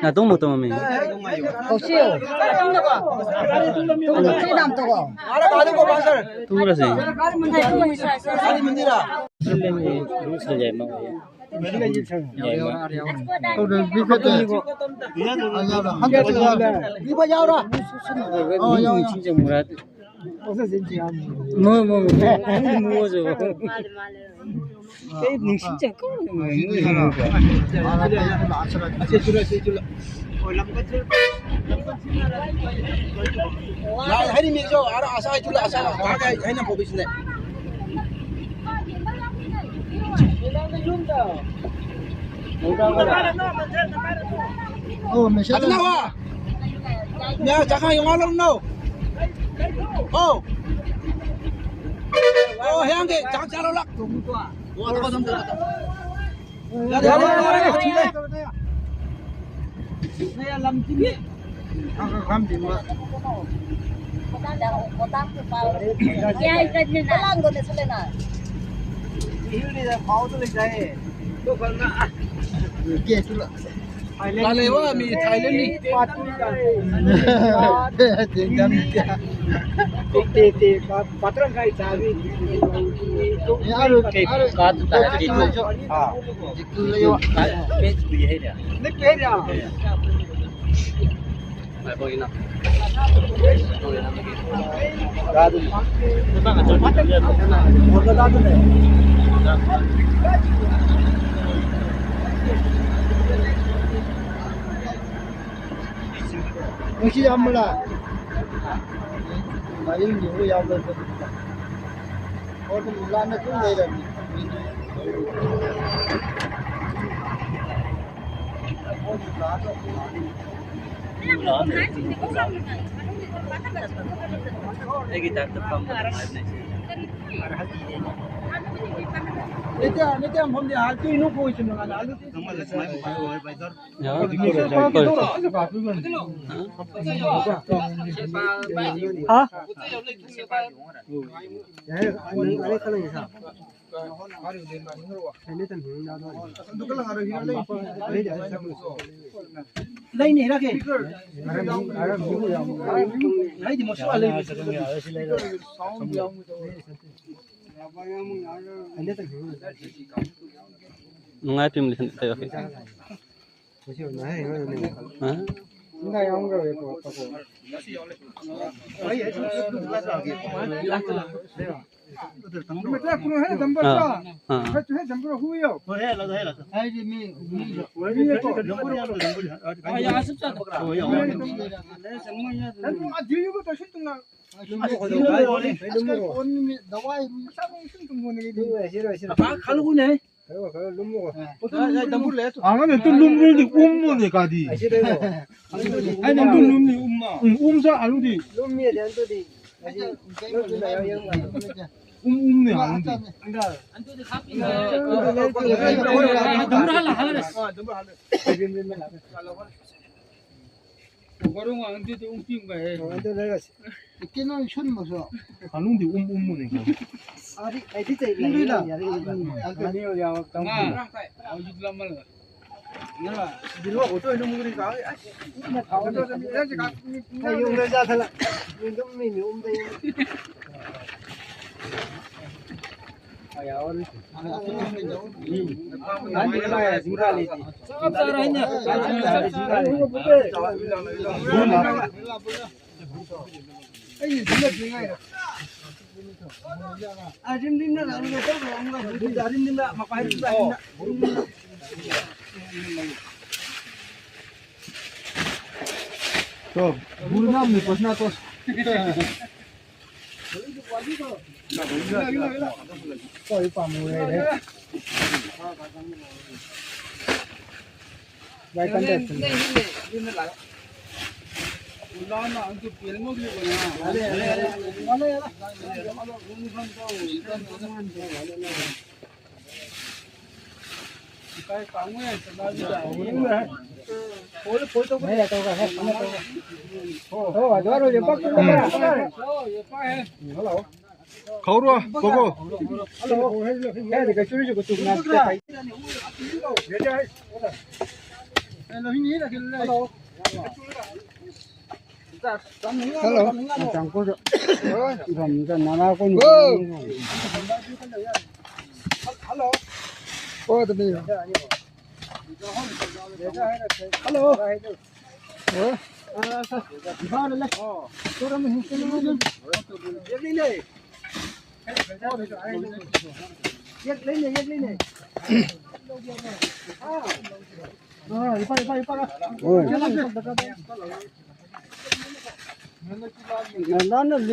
나 너무 못 먹으면. 없어요. 똥 뜨거. 알아 가는 거 봐서. 동그라서. 아니 문제라. 설렘이 루스를 잘 먹어요. 이거 야오라. 미국은 진짜 뭐라. 뭐 무어져. ning 진짜 야, 해리 미죠. 알아 아사 줄라 아사. 가게 해는 보고 있네. Ada nawa. Ya, jangan yang ngalor no. Oh. Oh, yang ke, jangan calon lak. Wah, tak pasang tak. Ya, saya lam sini. Ram di mana? Ini dah kau tu lagi. Tu kalau Yes, Lalewa mi Thailand ni. Patron kai chavi. Aru ke kat ta itu. Itu yo page bi hai dia. Ne ke dia. Mai boy na. Radu. Bang aja. Order radu ne. Mesti amla. Bayin ni ya ber. Order mulana tu le dah. Lagi tak terpam. Nanti am hom dia hal tu inu ko isin dengan hal tu. Ya, Ha? Lấy này ra kìa. Lấy thì một số lấy. ngai pim lisan tayo ke. Ha? Ngai ông rồi có. Mẹ cũng hết tầm bữa ra. Hết tầm bữa hui yo. Hết là. Ai đi mi. Ya sắp sắp. Anh cũng ăn nhiều cái thứ tung nào. Angan itu lumrul di ummu ni kadi. Ay nandun lum ni umma. Sa alu di. Ni alu di. Korong ang di umting ba eh. Ikinan shun mo so. Anong di ummu ni kadi. Ari ay di tay lang. Ang niyo ya tang. Ang lamal. Nala, dilwa ko to ino mo rin ka. Na tao to sa mi ka. Ay yung ra ja thala. Yung mi umday. So, guna mi pasna to. Coi pamu đấy. Vậy con đẹp. Đây là tôi rồi hết, nó tôi. Thôi, đó rồi bắt cái này. 가오로 보고. Cái thì cái chú cho tụi nó phải. Hello. Chẳng có rồi. Còn cái nào có nhiều. Hello. Ô tụi mình. Hello. Ba lên. Tôi đang mình không lên này. Yết lên này. 이빨. 나는 리.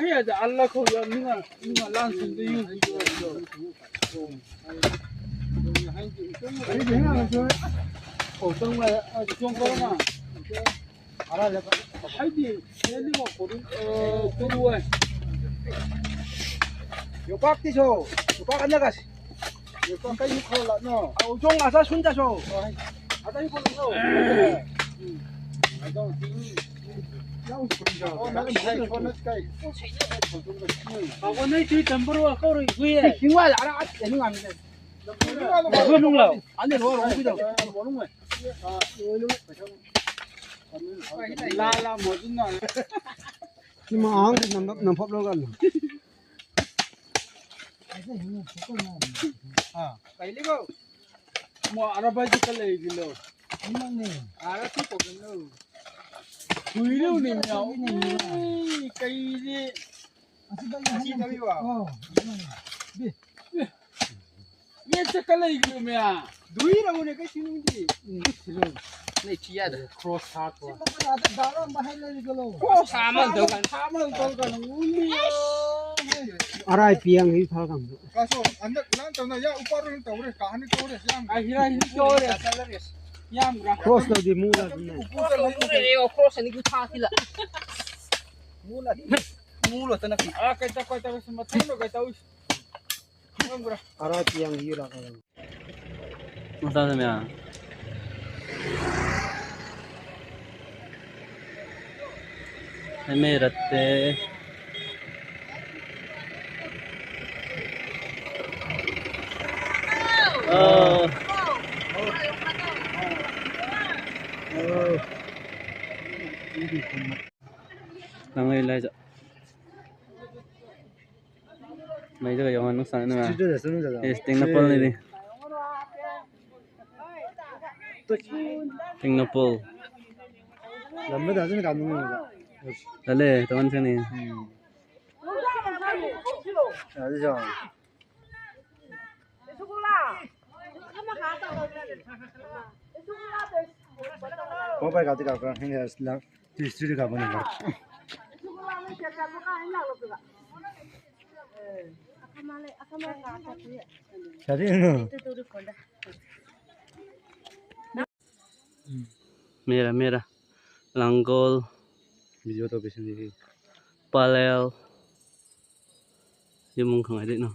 해야지 알라코 니가 란스인데 이거 행하면 저 어떤 거야? 좀 걸어놔. 알아야 하이디 헬리고 고른 또루에 요 꽉디쇼 요 꽉 안나가시 요 꽉까지 콜라 너 종 아사 손자쇼 아다이 콜라 오늘 뒤 전부로 거로 위에 빙와 알아 되는 합니다. 그거 농라 안돼 너 오기다. 라라 뭐진나. 지금 안 넘법로 갔나. 아, 빨리고. 뭐 알아봐지 갈래 이길로. 알아서 보겠노. 구이로님이야. cây biết chắc cái này rồi mẹ đuôi đâu này cái xin gì này chia được cross hard cross 아라이 비양 이 팔강 가서 안돼 난 전화 야 오빠를 또 그래 가하니 또 그래 아 히라 히토레 얌 크로스 디 무라 이거 크로스 이거 다 틀라 무라 떠나 아 까이다 무슨 맞는 거 까이다 아라이 비양 이라 맞다면 에메라테 Langoy lai ja. Mấy cái giống nó sáng nữa mà. Tiếng Nepal này đi. Tiếng Nepal. làm mấy đứa cảm ơn Dale, teman sini. 알죠 고발 가도 가고 그냥 디스트리 가보는 거 잘해요 Mera Langgol video to bisa di Palel yung mong kang edit no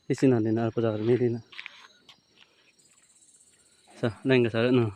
isin natin na alpa sa karami din na sa nang kasara no